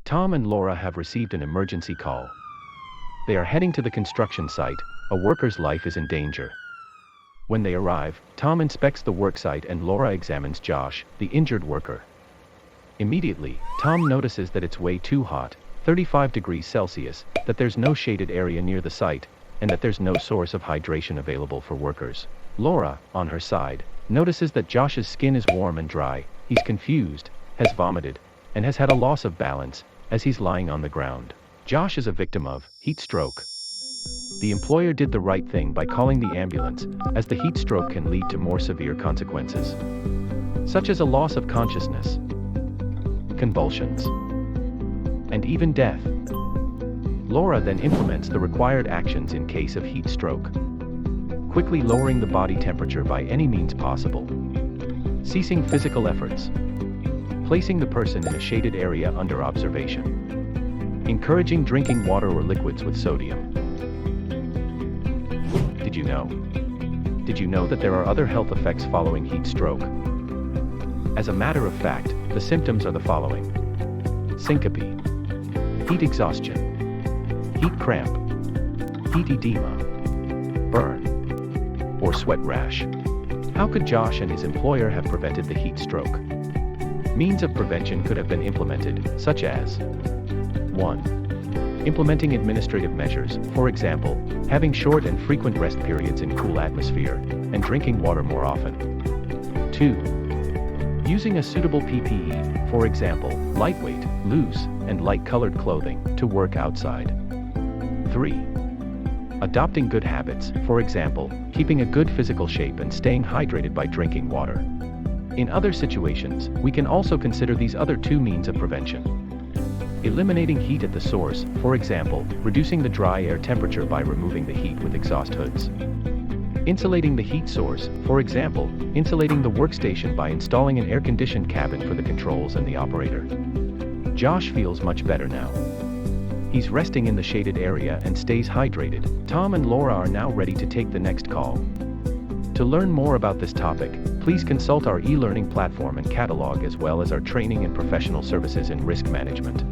Tom and Laura have received an emergency call. They are heading to the construction site. A worker's life is in danger. When they arrive, Tom inspects the worksite and Laura examines Josh, the injured worker. Immediately, Tom notices that it's way too hot, 35 degrees Celsius, that there's no shaded area near the site, and that there's no source of hydration available for workers. Laura, on her side, notices that Josh's skin is warm and dry, he's confused, has vomited, and has had a loss of balance, as he's lying on the ground. Josh is a victim of heat stroke. The employer did the right thing by calling the ambulance, as the heat stroke can lead to more severe consequences, such as a loss of consciousness, convulsions, and even death. Laura then implements the required actions in case of heat stroke, quickly lowering the body temperature by any means possible, ceasing physical efforts, placing the person in a shaded area under observation, encouraging drinking water or liquids with sodium. Did you know? Did you know that there are other health effects following heat stroke? As a matter of fact, the symptoms are the following: syncope, heat exhaustion, heat cramp, heat edema, burn, or sweat rash. How could Josh and his employer have prevented the heat stroke? Means of prevention could have been implemented, such as 1. Implementing administrative measures, for example, having short and frequent rest periods in cool atmosphere, and drinking water more often. 2. Using a suitable PPE, for example, lightweight, loose, and light-colored clothing, to work outside. 3. Adopting good habits, for example, keeping a good physical shape and staying hydrated by drinking water. In other situations, we can also consider these other two means of prevention. Eliminating heat at the source, for example, reducing the dry air temperature by removing the heat with exhaust hoods. Insulating the heat source, for example, insulating the workstation by installing an air-conditioned cabin for the controls and the operator. Josh feels much better now. He's resting in the shaded area and stays hydrated. Tom and Laura are now ready to take the next call. To learn more about this topic, please consult our e-learning platform and catalog, as well as our training and professional services in risk management.